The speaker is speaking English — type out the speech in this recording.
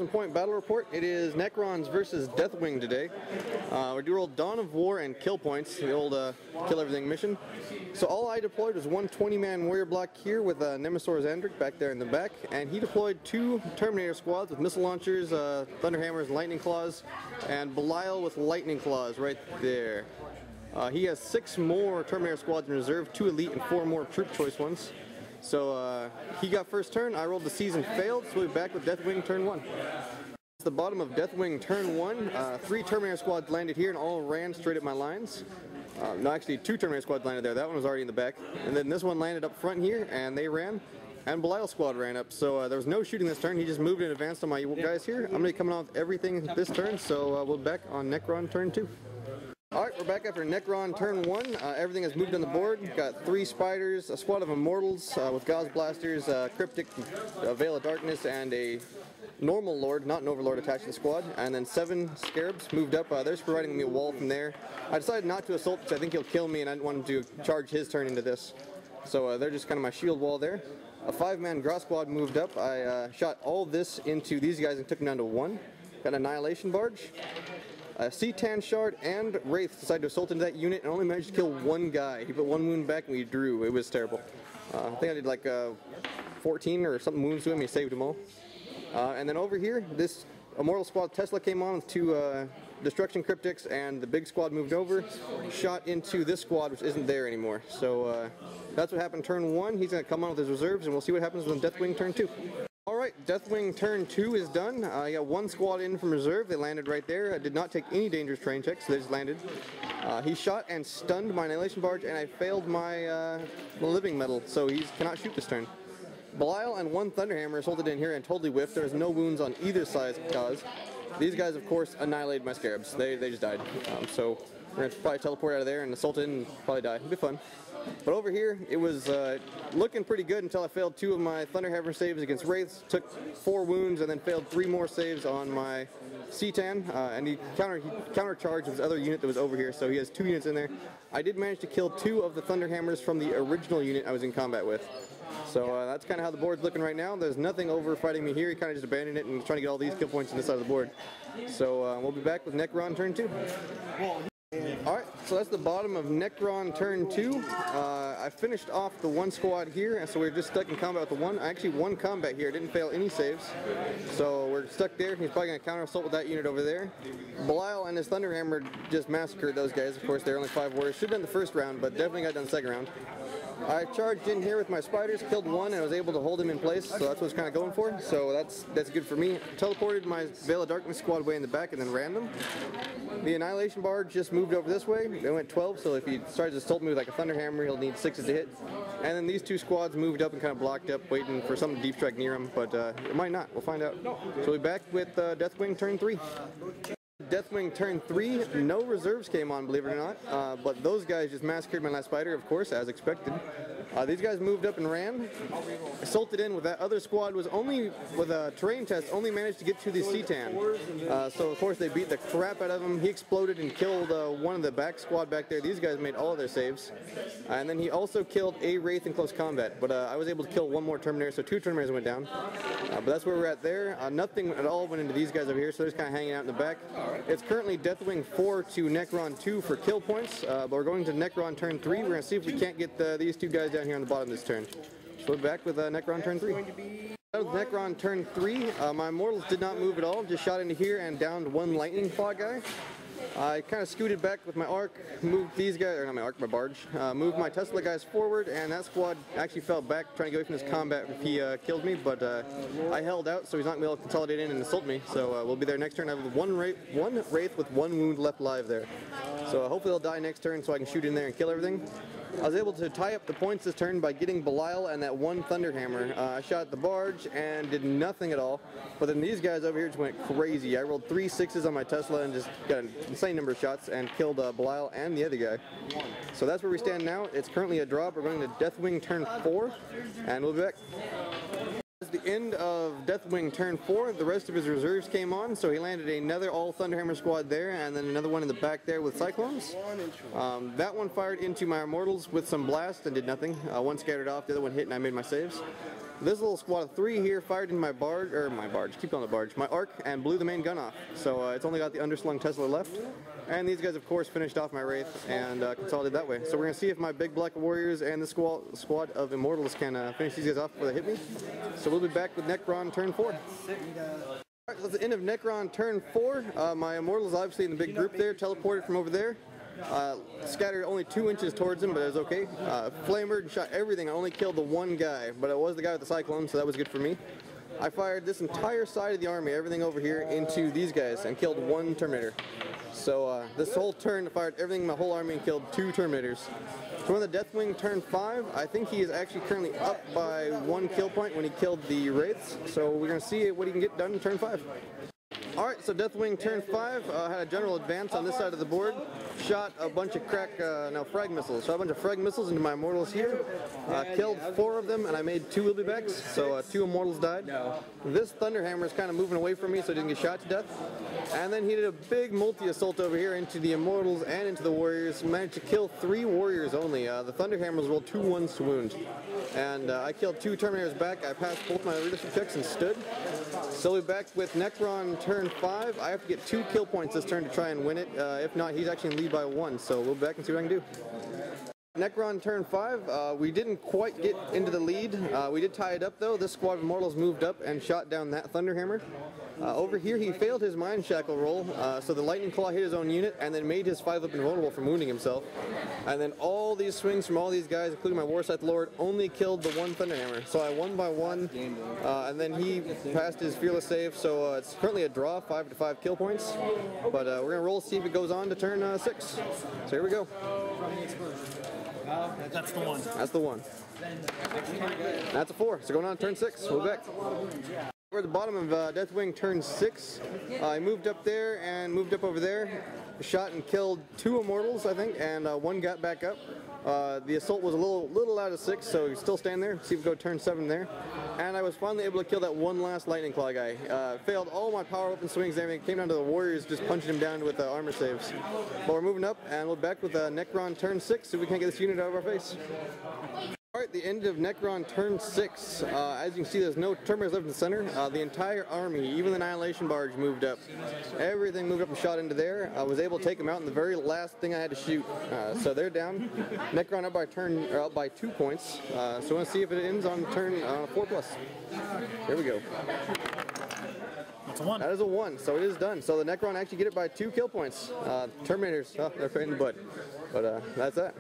1,000-point battle report. It is Necrons versus Deathwing today. We're doing old Dawn of War and kill points, the old kill everything mission. So all I deployed was one 20-man warrior block here with Nemesaur's Andric back there in the back, and he deployed two Terminator squads with missile launchers, Thunderhammers, and Lightning Claws, and Belial with Lightning Claws right there. He has 6 more Terminator squads in reserve, 2 elite and 4 more troop choice ones. So he got first turn, I rolled the season failed, so we'll be back with Deathwing turn 1. It's the bottom of Deathwing turn 1. 3 Terminator squads landed here and all ran straight at my lines. No, actually 2 Terminator squads landed there, that one was already in the back. And then this one landed up front here and they ran. And Belial's squad ran up, so there was no shooting this turn, he just moved in advance on my guys here. I'm going to be coming on with everything this turn, so we'll be back on Necron turn 2. Alright, we're back after Necron turn 1. Everything has moved on the board. We've got 3 spiders, a squad of immortals with Gauss blasters, cryptic, Veil of Darkness, and a normal lord, not an overlord, attached to the squad. And then 7 scarabs moved up. They're just providing me a wall from there. I decided not to assault because I think he'll kill me and I didn't want him to charge his turn into this. So they're just kind of my shield wall there. A 5-man Gross squad moved up. I shot all this into these guys and took them down to 1. Got an Annihilation Barge. C-Tan Shard and Wraith decided to assault into that unit and only managed to kill 1 guy. He put 1 wound back and we drew. It was terrible. I think I did like 14 or something wounds to him. He saved them all. And then over here, this Immortal Squad Tesla came on with 2 Destruction Cryptics, and the big squad moved over, shot into this squad which isn't there anymore. So that's what happened turn 1. He's going to come on with his reserves and we'll see what happens when Deathwing turn 2. Alright, Deathwing turn 2 is done. I got 1 squad in from reserve. They landed right there. I did not take any dangerous terrain checks, so they just landed. He shot and stunned my Annihilation Barge, and I failed my living metal, so he cannot shoot this turn. Belial and 1 Thunderhammer assaulted in here and totally whiffed. There was no wounds on either side's cause. These guys, of course, annihilated my scarabs. They just died. So we're going to probably teleport out of there and assault in and probably die. It'll be fun. But over here, it was looking pretty good until I failed 2 of my Thunderhammer saves against Wraiths, took 4 wounds, and then failed 3 more saves on my C-Tan, and he countercharged his other unit that was over here, so he has 2 units in there. I did manage to kill 2 of the Thunderhammers from the original unit I was in combat with. So that's kind of how the board's looking right now. There's nothing over fighting me here. He kind of just abandoned it and trying to get all these kill points on this side of the board. So we'll be back with Necron turn 2. Alright, so that's the bottom of Necron turn 2. I finished off the 1 squad here, and so we're just stuck in combat with the 1. I actually won combat here, didn't fail any saves. So we're stuck there. He's probably going to counter assault with that unit over there. Belial and his Thunderhammer just massacred those guys. Of course, they're only 5 warriors. Should have done the first round, but definitely got done the second round. I charged in here with my spiders, killed 1, and I was able to hold him in place, so that's what I was kind of going for. So that's good for me. Teleported my Veil of Darkness squad way in the back and then ran them. The Annihilation Barge just moved over this way. They went 12, so if he starts to assault me with like a Thunderhammer, he'll need 6s to hit. And then these 2 squads moved up and kind of blocked up, waiting for some deep strike near him, but it might not. We'll find out. So we'll be back with Deathwing turn 3. Deathwing turn 3, no reserves came on, believe it or not, but those guys just massacred my last spider, of course, as expected. These guys moved up and ran, assaulted in with that other squad, was only, with a terrain test, only managed to get to the C-Tan. So of course they beat the crap out of him. He exploded and killed 1 of the back squad back there. These guys made all of their saves. And then he also killed a Wraith in close combat, but I was able to kill 1 more Terminator, so 2 Terminators went down. But that's where we're at there. Nothing at all went into these guys over here, so they're just kind of hanging out in the back. It's currently Deathwing 4 to Necron 2 for kill points, but we're going to Necron turn 3. We're going to see if we can't get these 2 guys down here on the bottom of this turn. So we're back with Necron turn 3. Necron turn 3, my Immortals did not move at all, just shot into here and downed 1 Lightning Claw guy. I kind of scooted back with my arc, moved these guys, or not my arc, my barge, moved my Tesla guys forward, and that squad actually fell back trying to get away from this combat if he killed me, but I held out, so he's not going to be able to consolidate in and assault me, so we'll be there next turn. I have one Wraith with 1 wound left live there. So hopefully they'll die next turn so I can shoot in there and kill everything. I was able to tie up the points this turn by getting Belial and that 1 Thunderhammer. I shot the barge and did nothing at all, but then these guys over here just went crazy. I rolled 3 6s on my Tesla and just got an insane number of shots and killed Belial and the other guy. So that's where we stand now. It's currently a draw. We're going to Deathwing turn 4, and we'll be back. That's the end of Deathwing turn 4. The rest of his reserves came on, so he landed another all Thunderhammer squad there, and then another one in the back there with Cyclones. That one fired into my Immortals with some blast and did nothing. One scattered off, the other one hit, and I made my saves. This little squad of 3 here fired in my arc, and blew the main gun off. So it's only got the underslung Tesla left. And these guys, of course, finished off my Wraith and consolidated that way. So we're going to see if my big black warriors and the squad of immortals can finish these guys off before they hit me. So we'll be back with Necron turn 4. Alright, that's the end of Necron turn 4. My immortals, obviously in the big group there, teleported from over there. Scattered only 2 inches towards him, but it was okay. Flamered and shot everything. I only killed the one guy, but it was the guy with the cyclone, so that was good for me. I fired this entire side of the army, everything over here, into these guys and killed 1 Terminator. So this whole turn, I fired everything in my whole army and killed 2 Terminators. So on the Deathwing turn 5, I think he is actually currently up by 1 kill point when he killed the Wraiths. So we're going to see what he can get done in turn 5. Alright, so Deathwing turn 5 had a general advance on this side of the board. Shot a bunch of frag missiles. Shot a bunch of frag missiles into my immortals here. Killed 4 of them, and I made 2 Wilbybacks, so 2 immortals died. This Thunderhammer is kind of moving away from me, so I didn't get shot to death. And then he did a big multi-assault over here into the immortals and into the warriors. Managed to kill 3 warriors only. The Thunderhammers rolled 2 1s to wound. And I killed 2 Terminators back. I passed both my leadership checks and stood. So we're back with Necron turn 5. I have to get 2 kill points this turn to try and win it. If not, he's actually in lead by 1. So we'll be back and see what I can do. Necron turn 5, we didn't quite get into the lead. We did tie it up though. This squad of immortals moved up and shot down that Thunderhammer. Over here he failed his Mind Shackle roll, so the Lightning Claw hit his own unit and then made his 5 up invulnerable from wounding himself. And then all these swings from all these guys, including my Warscythe Lord, only killed the 1 Thunderhammer. So I won by 1, and then he passed his Fearless save, so it's currently a draw, 5 to 5 kill points. But we're going to roll, see if it goes on to turn 6. So here we go. That's the one. That's the one. That's a 4. So going on to turn 6. We'll be back. We're at the bottom of Deathwing turn 6. I moved up there and moved up over there. Shot and killed 2 immortals, I think, and 1 got back up. The assault was a little out of 6, so he's still standing there. See if we go turn 7 there. And I was finally able to kill that 1 last Lightning Claw guy. Failed all my power weapon swings and everything. Came down to the warriors just punching him down with armor saves. But we're moving up, and we're back with Necron turn 6, so we can't get this unit out of our face. Alright, the end of Necron turn 6. As you can see, there's no Terminators left in the center. The entire army, even the Annihilation Barge, moved up. Everything moved up and shot into there. I was able to take them out in the very last thing I had to shoot. So they're down. Necron up by 2 points. So we'll see if it ends on turn 4+. Here we go. That's a 1. That is a 1, so it is done. So the Necron actually get it by 2 kill points. Terminators, they're in the butt. But that's that.